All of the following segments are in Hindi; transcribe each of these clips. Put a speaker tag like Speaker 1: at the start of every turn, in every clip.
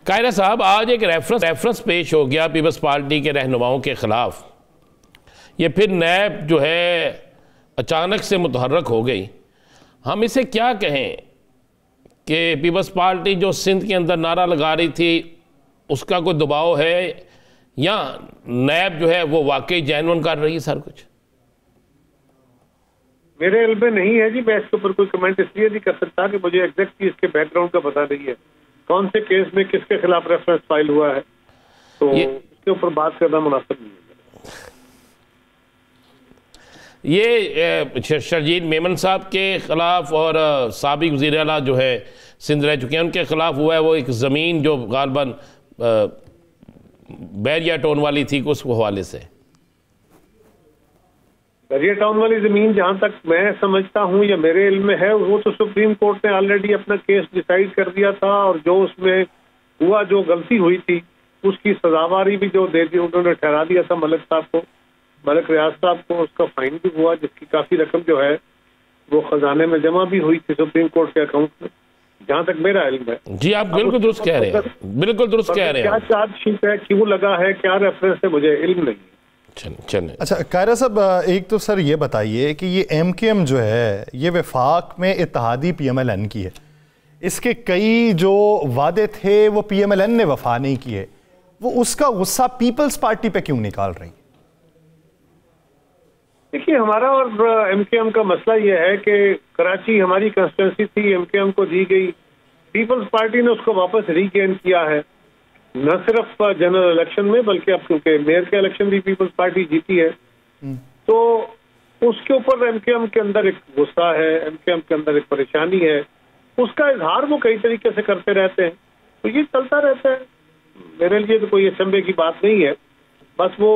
Speaker 1: कायरा साहब, आज एक रेफरेंस पेश हो गया पीपल्स पार्टी के रहनुमाओं के ख़िलाफ़। ये फिर नैब जो है अचानक से मुतहर्रक हो गई। हम इसे क्या कहें कि पीपल्स पार्टी जो सिंध के अंदर नारा लगा रही थी उसका कोई दबाव है, या नैब जो है वो वाकई जेन्युइन कर रही है सर कुछ?
Speaker 2: मेरे इल्म में नहीं है जी, मैं इसके ऊपर कोई कमेंट इसलिए नहीं कर सकता कि मुझे एग्जैक्ट चीज के बैकग्राउंड का पता नहीं है, कौन से केस में किसके खिलाफ रेफरेंस फाइल हुआ है, तो इसके ऊपर बात करना मुनासिब नहीं है।
Speaker 1: ये शरजील मेमन साहब के खिलाफ और साबिक वज़ीर आला जो है सिंध रह चुके हैं उनके खिलाफ हुआ है, वो एक ज़मीन जो गालबन बैरिया टाउन वाली थी उस हवाले से।
Speaker 2: बैरिया टाउन वाली जमीन जहां तक मैं समझता हूं या मेरे इल्म में है, वो तो सुप्रीम कोर्ट ने ऑलरेडी अपना केस डिसाइड कर दिया था, और जो उसमें हुआ, जो गलती हुई थी उसकी सजावारी भी जो दे दी उन्होंने, ठहरा दिया था मलिक साहब को, मलिक रियाज साहब को। उसका फाइन भी हुआ जिसकी काफी रकम जो है वो खजाने में जमा भी हुई थी सुप्रीम कोर्ट के अकाउंट में, जहां तक मेरा इल्म है।
Speaker 1: जी आप बिल्कुल दुरुस्त कह रहे हैं, बिल्कुल दुरुस्त कह रहे हैं।
Speaker 2: क्या चार्जशीट है, क्यों लगा है, क्या रेफरेंस है, मुझे इल्म नहीं।
Speaker 1: चलें।
Speaker 3: अच्छा कायरा साहब, एक तो सर ये बताइए कि ये MKM जो है ये वफाक में इत्तेहादी PMLN की है, इसके कई जो वादे थे वो PMLN ने वफा नहीं किए, वो उसका गुस्सा पीपल्स पार्टी पे क्यों निकाल रही?
Speaker 2: देखिए, हमारा और MKM का मसला यह है कि कराची हमारी कंस्टिट्यूंसी थी, MKM को दी गई, पीपल्स पार्टी ने उसको वापस रीगेन किया है, न सिर्फ जनरल इलेक्शन में बल्कि अब क्योंकि मेयर के इलेक्शन भी पीपल्स पार्टी जीती है, तो उसके ऊपर MKM के अंदर एक गुस्सा है, MKM के अंदर एक परेशानी है, उसका इजहार वो कई तरीके से करते रहते हैं, तो ये चलता रहता है। मेरे लिए तो कोई अचंभे की बात नहीं है, बस वो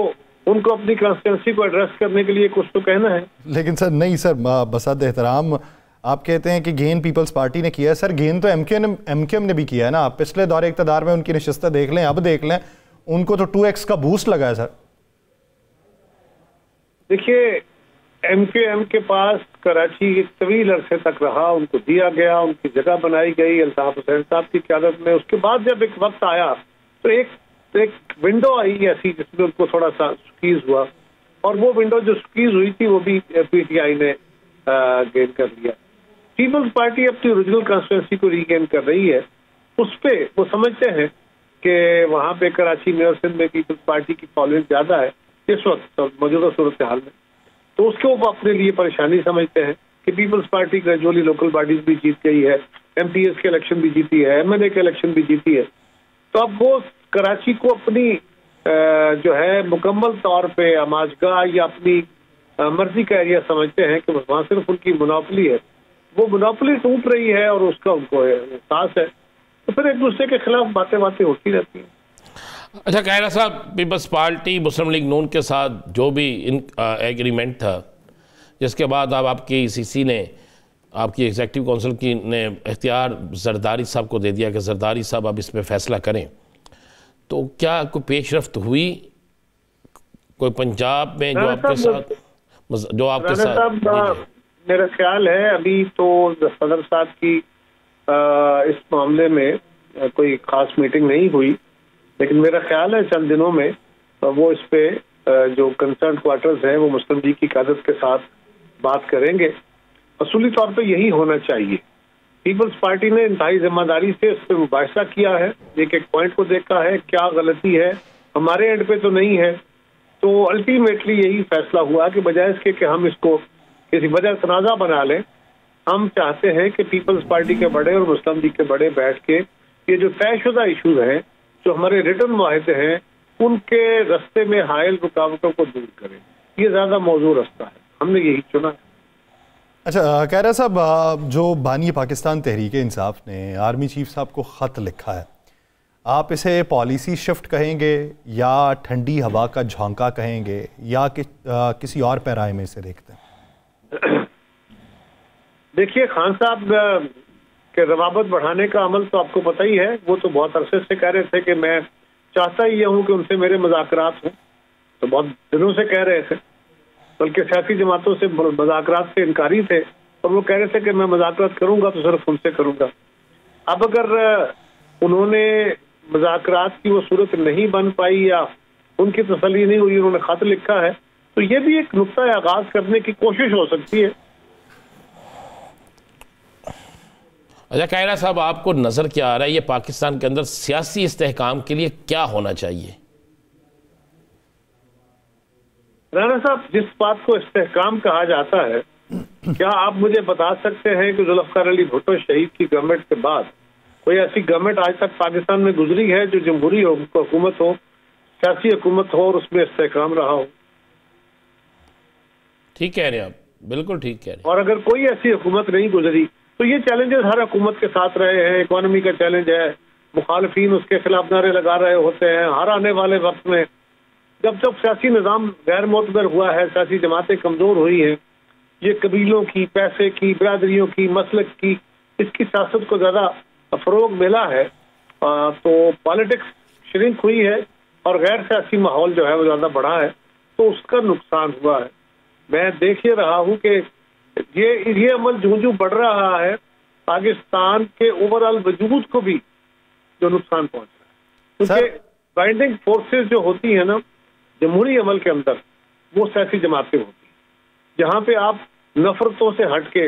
Speaker 2: उनको अपनी कंस्टिट्यूंसी को एड्रेस करने के लिए कुछ तो कहना है।
Speaker 3: लेकिन सर नहीं सर, बसात एहतराम आप कहते हैं कि गेन पीपल्स पार्टी ने किया है, सर गेन तो MKM ने भी किया है ना। आप पिछले दौरे इक़्तिदार में उनकी नशिस्तें देख लें, अब देख लें, उनको तो 2x का बूस्ट लगा है सर।
Speaker 2: देखिए, MKM के पास कराची एक तवील अरसे तक रहा, उनको दिया गया, उनकी जगह बनाई गई अल्ताफ हुसैन साहब की क़यादत में। उसके बाद जब एक वक्त आया तो एक विंडो आई ऐसी जिसमें उनको थोड़ा सा स्क्वीज हुआ, और वो विंडो जो स्क्वीज हुई थी वो भी PTI ने गेन कर लिया। पीपल्स पार्टी अपनी ओरिजिनल कॉन्स्टिट्यूंसी को रीगेन कर रही है, उस पे वो समझते हैं कि वहां पे कराची में और सिंध में पीपल्स पार्टी की फॉलोइंग ज्यादा है इस वक्त मौजूदा सूरत हाल में, तो उसके वो अपने लिए परेशानी समझते हैं कि people's party gradually local bodies भी जीत गई है, MPS के इलेक्शन भी जीती है, MNA के इलेक्शन भी जीती है, तो अब वो कराची को अपनी जो है मुकम्मल तौर पे आमाजगाह या अपनी मर्जी का एरिया समझते हैं कि वहाँ सिर्फ उनकी मोनोपोली है, वो मोनोपोली टूट रही है और उसका उनको एहसास है, तो फिर एक दूसरे के खिलाफ बातें होती रहती हैं।
Speaker 1: अच्छा कायरा साहब, पीपल्स पार्टी मुस्लिम लीग नून के साथ जो भी एग्रीमेंट था, जिसके बाद अब आपकी CC ने, आपकी एग्जीक्यूटिव काउंसिल की ने इख्तियार जरदारी साहब को दे दिया कि जरदारी साहब अब इस पर फैसला करें, तो क्या कोई पेशरफ्त हुई कोई पंजाब में जो आपके साथ
Speaker 2: मेरा ख्याल है अभी तो सदर साहब की इस मामले में कोई खास मीटिंग नहीं हुई, लेकिन मेरा ख्याल है चंद दिनों में वो इस पे जो कंसर्न क्वार्टर्स हैं वो मुस्लिम लीग की क़यादत के साथ बात करेंगे। असूली तौर पे यही होना चाहिए। पीपल्स पार्टी ने इंतहाई जिम्मेदारी से इस पर मुबाहिसा किया है, एक एक पॉइंट को देखा है, क्या गलती है, हमारे एंड पे तो नहीं है, तो अल्टीमेटली यही फैसला हुआ कि बजाय इसके कि हम इसको किसी वजह तनाज़ा बना लें, हम चाहते हैं कि पीपल्स पार्टी के बड़े और मुस्लिम लीग के बड़े बैठ के ये जो तयशुदा इशूज हैं, जो हमारे रिटर्न मुआहदे हैं, उनके रास्ते में हायल रुकावटों को दूर करें। ये ज्यादा मौजूद रास्ता है, हमने यही चुना है।
Speaker 3: अच्छा कायरा साहब, जो बानी पाकिस्तान तहरीक इंसाफ ने आर्मी चीफ साहब को ख़त लिखा है, आप इसे पॉलिसी शिफ्ट कहेंगे या ठंडी हवा का झोंका कहेंगे या किसी और पैराए में इसे देखते हैं?
Speaker 2: देखिए, खान साहब के रवाबत बढ़ाने का अमल तो आपको पता ही है, वो तो बहुत अरसे से कह रहे थे कि मैं चाहता ही हूँ कि उनसे मेरे मुज़ाकरात हों, तो बहुत दिनों से कह रहे थे, बल्कि सियासी जमातों से मुज़ाकरात से इनकारी थे, और वो कह रहे थे कि मैं मुज़ाकरात करूंगा तो सिर्फ उनसे करूंगा। अब अगर उन्होंने मुज़ाकरात की वो सूरत नहीं बन पाई या उनकी तसल्ली नहीं हुई, उन्होंने खत लिखा है, तो ये भी एक नुक्ता आगाज करने की कोशिश हो सकती है।
Speaker 1: अच्छा कायरा साहब, आपको नजर क्या आ रहा है ये पाकिस्तान के अंदर सियासी इस्तेहकाम के लिए क्या होना चाहिए?
Speaker 2: राना साहब, जिस बात को इस्तेहकाम कहा जाता है, क्या आप मुझे बता सकते हैं कि जुल्फ़िकार अली भुट्टो शहीद की गवर्नमेंट के बाद कोई ऐसी गवर्नमेंट आज तक पाकिस्तान में गुजरी है जो जमहूरी हुकूमत हो, सियासी हुकूमत हो और उसमें इस्तेहकाम रहा हो?
Speaker 1: ठीक कह रहे हैं आप, बिल्कुल ठीक कह रहे हैं।
Speaker 2: और अगर कोई ऐसी हुकूमत नहीं गुजरी तो ये चैलेंजेस हर हुकूमत के साथ रहे हैं। इकोनॉमी का चैलेंज है, मुखालफीन उसके खिलाफ नारे लगा रहे होते हैं। हर आने वाले वक्त में जब जब सियासी निज़ाम गैर मोतबर हुआ है, सियासी जमातें कमज़ोर हुई हैं, ये कबीलों की, पैसे की, बिरादरियों की, मसलक की, इसकी सियासत को ज़्यादा फ़रोग मिला है, तो पॉलिटिक्स श्रिंक हुई है और गैर सियासी माहौल जो है वो ज़्यादा बढ़ा है, तो उसका नुकसान हुआ है। मैं देख ही रहा हूँ कि ये अमल जूं बढ़ रहा है, पाकिस्तान के ओवरऑल वजूद को भी जो नुकसान पहुंच रहा है, क्योंकि बाइंडिंग फोर्सेस जो होती है ना जमहूरी अमल के अंदर, वो सियासी जमातें होती हैं, जहाँ पे आप नफरतों से हटके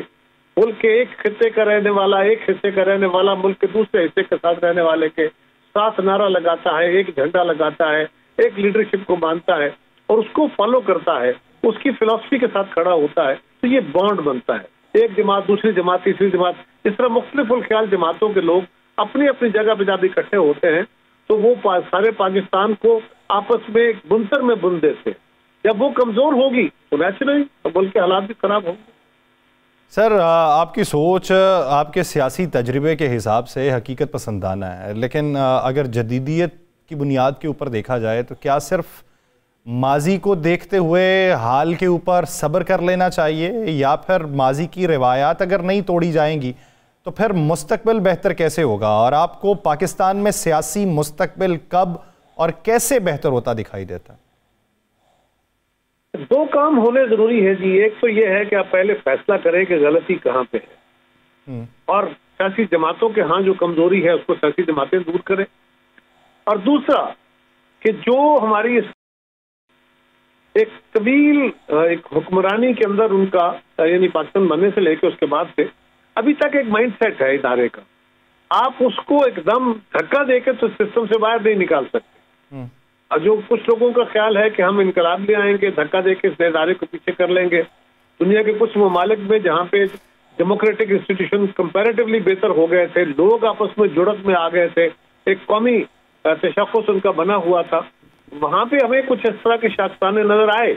Speaker 2: मुल्क के एक खित्ते का रहने वाला, एक हिस्से का रहने वाला मुल्क के दूसरे हिस्से के साथ रहने वाले के साथ नारा लगाता है, एक झंडा लगाता है, एक लीडरशिप को मानता है और उसको फॉलो करता है, उसकी फिलॉसफी के साथ खड़ा होता है, तो ये बॉन्ड बनता है। एक जमात, दूसरी जमात, तीसरी जमात, इस तरह मुख्तलिफ ख्याल जमातों के लोग अपनी अपनी जगह पे जब इकट्ठे होते हैं तो वो सारे पाकिस्तान को आपस में एक बुनकर में बुन देते हैं। जब वो कमजोर होगी तो नेचुरली तो मुल्क के हालात भी खराब होंगे।
Speaker 3: सर, आपकी सोच आपके सियासी तजर्बे के हिसाब से हकीकत पसंदाना है, लेकिन अगर जदीदियत की बुनियाद के ऊपर देखा जाए तो क्या सिर्फ माजी को देखते हुए हाल के ऊपर सब्र कर लेना चाहिए, या फिर माजी की रिवायात अगर नहीं तोड़ी जाएंगी तो फिर मुस्तकबिल बेहतर कैसे होगा? और आपको पाकिस्तान में सियासी मुस्तकबिल कब और कैसे बेहतर होता दिखाई देता है?
Speaker 2: दो काम होने जरूरी है जी। एक तो ये है कि आप पहले फैसला करें कि गलती कहाँ पे है, और सियासी जमातों के यहाँ जो कमजोरी है उसको सियासी जमातें दूर करें। और दूसरा कि जो हमारी एक तवील एक हुक्मरानी के अंदर उनका यानी पाकिस्तान बनने से लेकर उसके बाद से अभी तक एक माइंडसेट है इदारे का, आप उसको एकदम धक्का देकर तो सिस्टम से बाहर नहीं निकाल सकते। और जो कुछ लोगों का ख्याल है कि हम इनकलाब ले आएंगे, धक्का देकर इस इदारे को पीछे कर लेंगे। दुनिया के कुछ ममालिक में जहाँ पे डेमोक्रेटिक इंस्टीट्यूशन कंपैरेटिवली बेहतर हो गए थे, लोग आपस में जुड़त में आ गए थे, एक कौमी तशख़्ख़ुस उनका बना हुआ था, वहां पे हमें कुछ इस तरह के शासकाने नजर आए,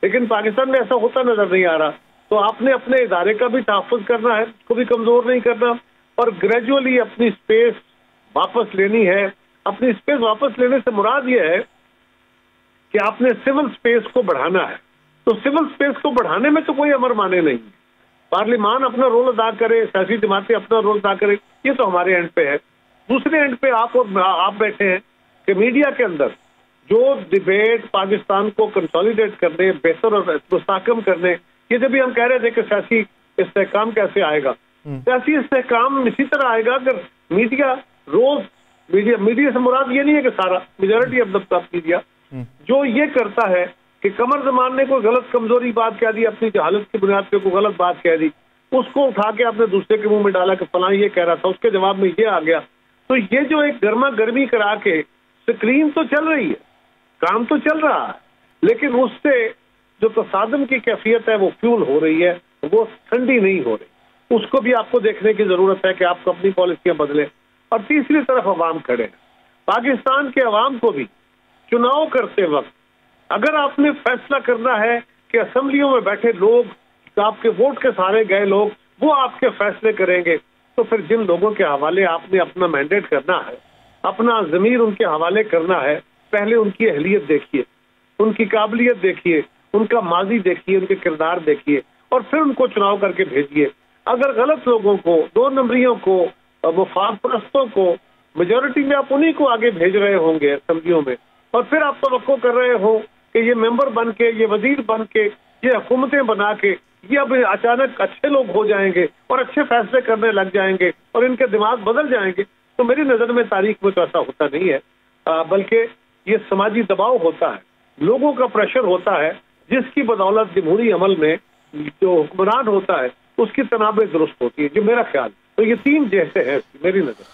Speaker 2: लेकिन पाकिस्तान में ऐसा होता नजर नहीं आ रहा। तो आपने अपने इदारे का भी तहफ़्फ़ुज़ करना है, उसको भी कमजोर नहीं करना, और ग्रेजुअली अपनी स्पेस वापस लेनी है। अपनी स्पेस वापस लेने से मुराद ये है कि आपने सिविल स्पेस को बढ़ाना है। तो सिविल स्पेस को बढ़ाने में तो कोई अमर माने नहीं है, पार्लिमान अपना रोल अदा करे, सियासी जमातें अपना रोल अदा करे, ये तो हमारे एंड पे है। दूसरे एंड पे आप बैठे हैं कि मीडिया के अंदर जो डिबेट पाकिस्तान को कंसोलिडेट करने, बेहतर और मुस्तहकम करने, ये जब भी हम कह रहे थे कि सियासी इस्तेहकाम कैसे आएगा, सियासी इस्तेहकाम इसी तरह आएगा अगर मीडिया रोज मीडिया से मुराद ये नहीं है कि सारा, मेजॉरिटी ऑफ द मीडिया जो ये करता है कि कमर जमान ने कोई गलत कमजोरी बात कह दी, अपनी जहालत की बुनियाद पे कोई गलत बात कह दी, उसको उठा के आपने दूसरे के मुंह में डाला कि फलां ये कह रहा था, उसके जवाब में ये आ गया। तो ये जो एक गर्मा गर्मी करा के स्क्रीन तो चल रही है, काम तो चल रहा है, लेकिन उससे जो तसादम की कैफियत है वो फ्यूल हो रही है, वो ठंडी नहीं हो रही। उसको भी आपको देखने की जरूरत है कि आप अपनी पॉलिसियां बदलें। और तीसरी तरफ अवाम खड़े हैं। पाकिस्तान के अवाम को भी चुनाव करते वक्त अगर आपने फैसला करना है कि असेंबलियों में बैठे लोग, तो आपके वोट के सहारे गए लोग, वो आपके फैसले करेंगे, तो फिर जिन लोगों के हवाले आपने अपना मैंडेट करना है, अपना ज़मीर उनके हवाले करना है, पहले उनकी अहलियत देखिए, उनकी काबिलियत देखिए, उनका माजी देखिए, उनके किरदार देखिए, और फिर उनको चुनाव करके भेजिए। अगर गलत लोगों को, दो नंबरियों को, वफाद परस्तों को मेजोरिटी में आप उन्हीं को आगे भेज रहे होंगे असेंबलियों में, और फिर आप तवक्को कर रहे हो कि ये मेंबर बन के, ये वजीर बन के, ये हुकूमतें बना के ये अब अचानक अच्छे लोग हो जाएंगे और अच्छे फैसले करने लग जाएंगे और इनके दिमाग बदल जाएंगे, तो मेरी नजर में तारीख में तो ऐसा होता नहीं है, बल्कि ये समाजी दबाव होता है, लोगों का प्रेशर होता है, जिसकी बदौलत जमहूरी अमल में जो हुक्मरान होता है उसकी तनाबे दुरुस्त होती है, जो मेरा ख्याल। तो ये तीन जैसे हैं मेरी नजर।